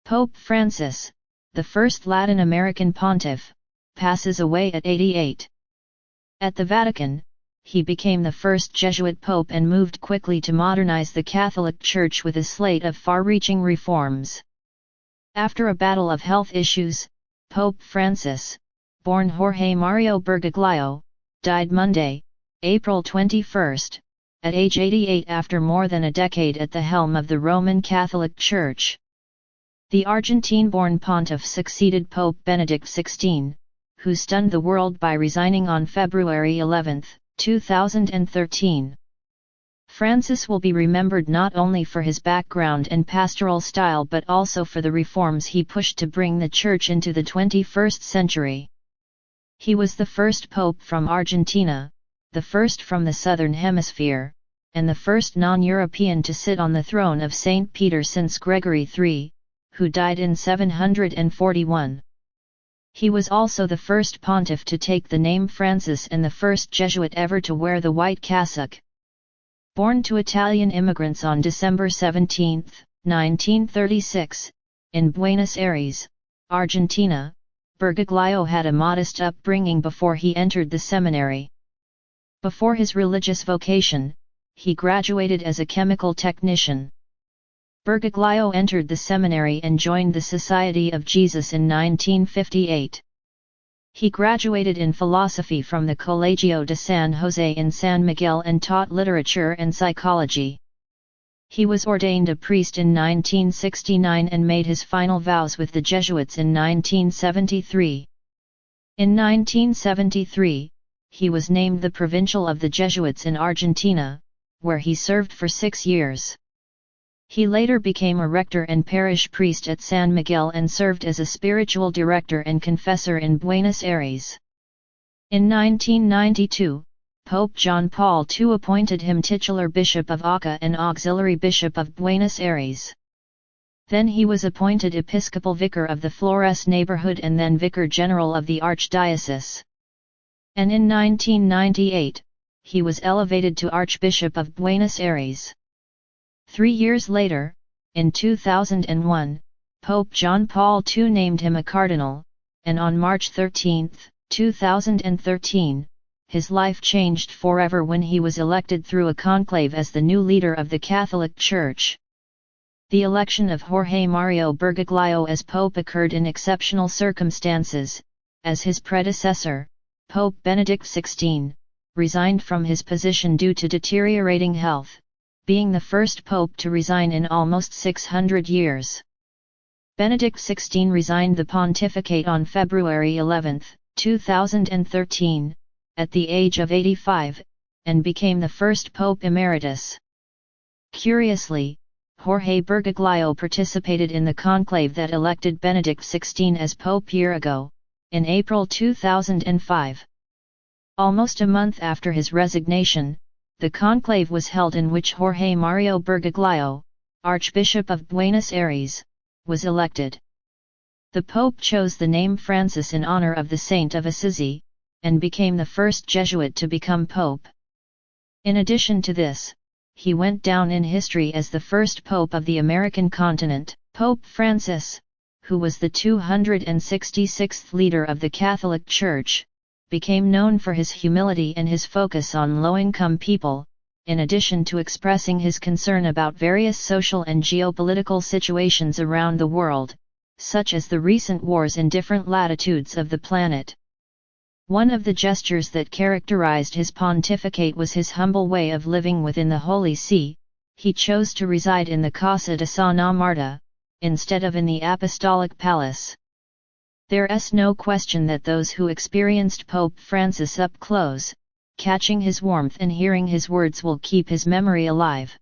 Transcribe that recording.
Pope Francis, the first Latin American pontiff, passes away at 88. At the Vatican, he became the first Jesuit pope and moved quickly to modernize the Catholic Church with a slate of far-reaching reforms. After a battle of health issues, Pope Francis, born Jorge Mario Bergoglio, died Monday, April 21, at age 88 after more than a decade at the helm of the Roman Catholic Church. The Argentine-born pontiff succeeded Pope Benedict XVI, who stunned the world by resigning on February 11, 2013. Francis will be remembered not only for his background and pastoral style but also for the reforms he pushed to bring the Church into the 21st century. He was the first pope from Argentina, the first from the Southern Hemisphere, and the first non-European to sit on the throne of St. Peter since Gregory III, who died in 741. He was also the first pontiff to take the name Francis and the first Jesuit ever to wear the white cassock. Born to Italian immigrants on December 17, 1936, in Buenos Aires, Argentina, Bergoglio had a modest upbringing before he entered the seminary. Before his religious vocation, he graduated as a chemical technician. Bergoglio entered the seminary and joined the Society of Jesus in 1958. He graduated in philosophy from the Colegio de San Jose in San Miguel and taught literature and psychology. He was ordained a priest in 1969 and made his final vows with the Jesuits in 1973. In 1973, he was named the Provincial of the Jesuits in Argentina, where he served for 6 years. He later became a rector and parish priest at San Miguel and served as a spiritual director and confessor in Buenos Aires. In 1992, Pope John Paul II appointed him titular Bishop of Jaca and Auxiliary Bishop of Buenos Aires. Then he was appointed Episcopal Vicar of the Flores neighborhood and then Vicar General of the Archdiocese. And in 1998, he was elevated to Archbishop of Buenos Aires. 3 years later, in 2001, Pope John Paul II named him a cardinal, and on March 13, 2013, his life changed forever when he was elected through a conclave as the new leader of the Catholic Church. The election of Jorge Mario Bergoglio as Pope occurred in exceptional circumstances, as his predecessor, Pope Benedict XVI, resigned from his position due to deteriorating health, being the first pope to resign in almost 600 years. Benedict XVI resigned the pontificate on February 11, 2013, at the age of 85, and became the first Pope Emeritus. Curiously, Jorge Bergoglio participated in the conclave that elected Benedict XVI as Pope year ago, in April 2005. Almost a month after his resignation, the conclave was held in which Jorge Mario Bergoglio, Archbishop of Buenos Aires, was elected. The Pope chose the name Francis in honor of the Saint of Assisi, and became the first Jesuit to become Pope. In addition to this, he went down in history as the first Pope of the American continent. Pope Francis, who was the 266th leader of the Catholic Church, became known for his humility and his focus on low-income people, in addition to expressing his concern about various social and geopolitical situations around the world, such as the recent wars in different latitudes of the planet. One of the gestures that characterized his pontificate was his humble way of living within the Holy See. He chose to reside in the Casa de Santa Marta, instead of in the Apostolic Palace. There's no question that those who experienced Pope Francis up close, catching his warmth and hearing his words will keep his memory alive.